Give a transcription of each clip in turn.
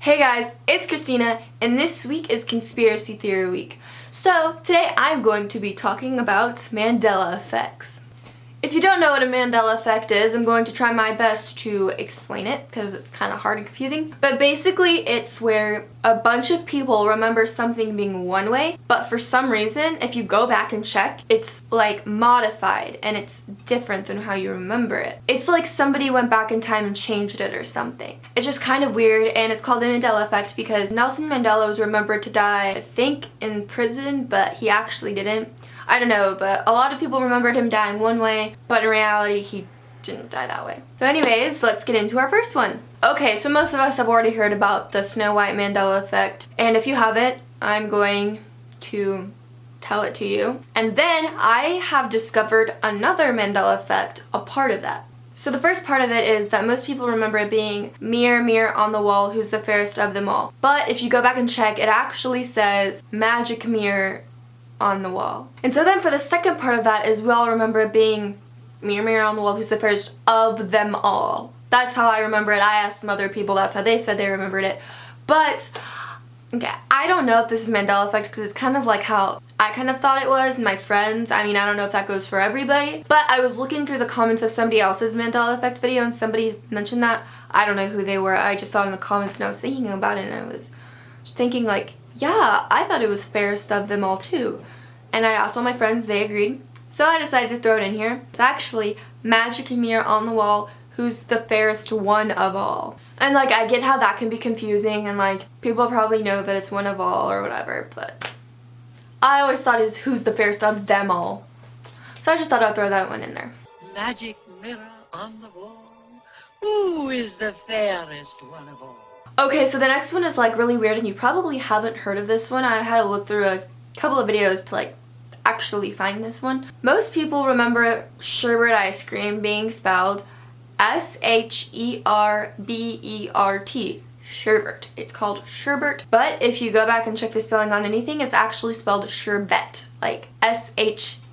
Hey guys, it's Christina, and this week is Conspiracy Theory Week. So, today I'm going to be talking about Mandela effects. If you don't know what a Mandela effect is, I'm going to try my best to explain it because it's kind of hard and confusing. But basically, it's where a bunch of people remember something being one way, but for some reason, if you go back and check, it's like modified and it's different than how you remember it. It's like somebody went back in time and changed it or something. It's just kind of weird, and it's called the Mandela effect because Nelson Mandela was remembered to die, I think, in prison, but he actually didn't. I don't know, but a lot of people remembered him dying one way, but in reality, he didn't die that way. So anyways, let's get into our first one. Okay, so most of us have already heard about the Snow White Mandela effect, and if you haven't, I'm going to tell it to you. And then I have discovered another Mandela effect, a part of that. So the first part of it is that most people remember it being mirror, mirror on the wall, who's the fairest of them all. But if you go back and check, it actually says magic mirror on the wall. And so then for the second part of that is we all remember it being mirror, mirror on the wall, who's the fairest of them all. That's how I remember it. I asked some other people, that's how they said they remembered it. But, okay, I don't know if this is Mandela effect because it's kind of like how I kind of thought it was, and my friends. I mean, I don't know if that goes for everybody. But I was looking through the comments of somebody else's Mandela effect video and somebody mentioned that. I don't know who they were. I just saw it in the comments and I was thinking about it and I was just thinking like, yeah, I thought it was fairest of them all too. And I asked all my friends, they agreed. So I decided to throw it in here. It's actually magic mirror on the wall, who's the fairest one of all. And like, I get how that can be confusing and like, people probably know that it's one of all or whatever, but I always thought it was who's the fairest of them all. So I just thought I'd throw that one in there. Magic mirror on the wall, who is the fairest one of all? Okay, so the next one is like really weird and you probably haven't heard of this one. I had to look through a couple of videos to like actually find this one. Most people remember sherbet ice cream being spelled S-H-E-R-B-E-R-T. Sherbet. It's called sherbet. But if you go back and check the spelling on anything, it's actually spelled sherbet. Like S-H-E-R-B-E-T.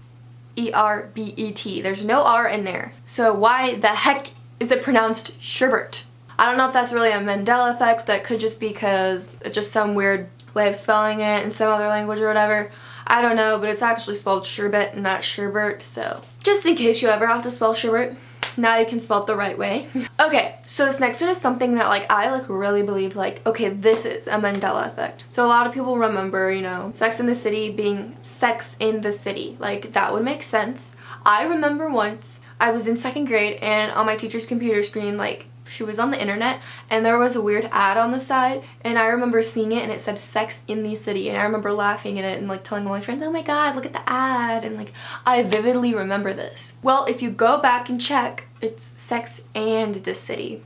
There's no R in there. So why the heck is it pronounced sherbet? I don't know if that's really a Mandela effect. That could just be because it's just some weird way of spelling it in some other language or whatever. I don't know, but it's actually spelled sherbet, not sherbet. So just in case you ever have to spell sherbet, now you can spell it the right way. Okay, so this next one is something that like I like really believe like, okay, this is a Mandela effect. So a lot of people remember, you know, Sex in the City being Sex in the City. Like that would make sense. I remember once I was in 2nd grade and on my teacher's computer screen, like she was on the internet and there was a weird ad on the side and I remember seeing it and it said Sex in the City and I remember laughing at it and like telling all my friends, oh my god, look at the ad, and like I vividly remember this. Well, if you go back and check, it's Sex and the City.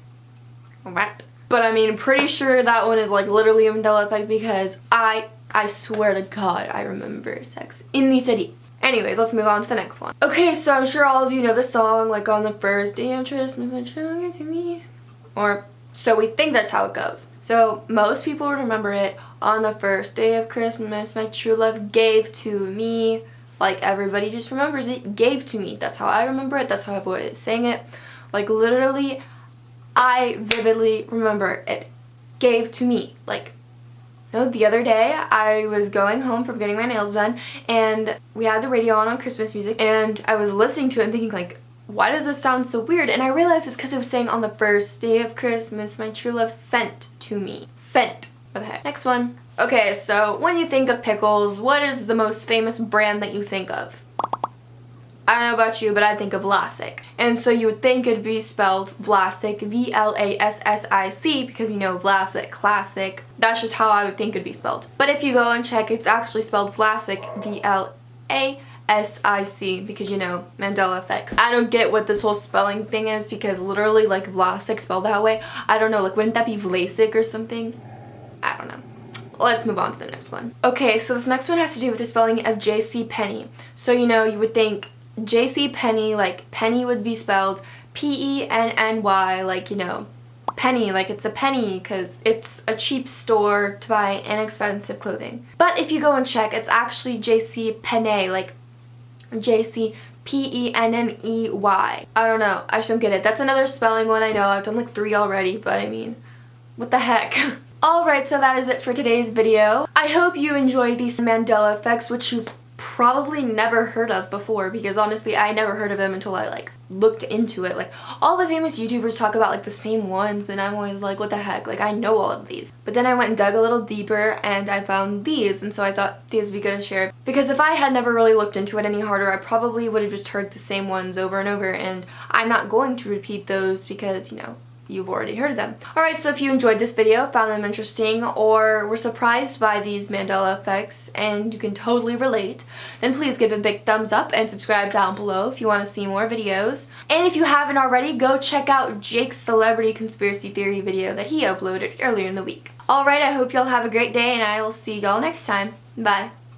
Right. But I mean, I'm pretty sure that one is like literally a Mandela effect because I swear to god I remember Sex in the City. Anyways, let's move on to the next one. Okay, so I'm sure all of you know the song, like on the first day of Christmas, when you get to me. Or, so we think that's how it goes. So, most people remember it on the first day of Christmas, my true love gave to me. Like, everybody just remembers it, gave to me. That's how I remember it, that's how I've always sang it. Like, literally, I vividly remember it gave to me. Like, the other day I was going home from getting my nails done and we had the radio on Christmas music and I was listening to it and thinking like, why does this sound so weird? And I realized it's because it was saying on the first day of Christmas my true love sent to me. Sent. What the heck? Next one. Okay, so when you think of pickles, what is the most famous brand that you think of? I don't know about you, but I think of Vlasic. And so you would think it'd be spelled Vlasic, V-L-A-S-S-I-C, because you know Vlasic, classic. That's just how I would think it'd be spelled. But if you go and check, it's actually spelled Vlasic, V-L-A-S-I-C, because you know, Mandela effects. I don't get what this whole spelling thing is because literally like Vlasic spelled that way. I don't know, like wouldn't that be Vlasic or something? I don't know. Let's move on to the next one. Okay, so this next one has to do with the spelling of J.C. Penney. So you know, you would think J.C. Penney, like penny would be spelled P-E-N-N-Y, like, you know, penny, like it's a penny because it's a cheap store to buy inexpensive clothing. But if you go and check, it's actually J.C. Penney, like J.C. P-E-N-N-E-Y. I don't know, I just don't get it. That's another spelling one, I know, I've done like 3 already, but I mean, what the heck? Alright, so that is it for today's video. I hope you enjoyed these Mandela effects, which you've probably never heard of before, because honestly I never heard of them until I looked into it. Like, all the famous YouTubers talk about the same ones, and I'm always like, what the heck, I know all of these. But then I went and dug a little deeper and I found these, and so I thought these would be good to share, because if I had never really looked into it any harder, I probably would have just heard the same ones over and over, and I'm not going to repeat those because, you know, you've already heard of them. Alright, so if you enjoyed this video, found them interesting, or were surprised by these Mandela effects and you can totally relate, then please give a big thumbs up and subscribe down below if you want to see more videos. And if you haven't already, go check out Jake's celebrity conspiracy theory video that he uploaded earlier in the week. Alright, I hope y'all have a great day and I will see y'all next time. Bye.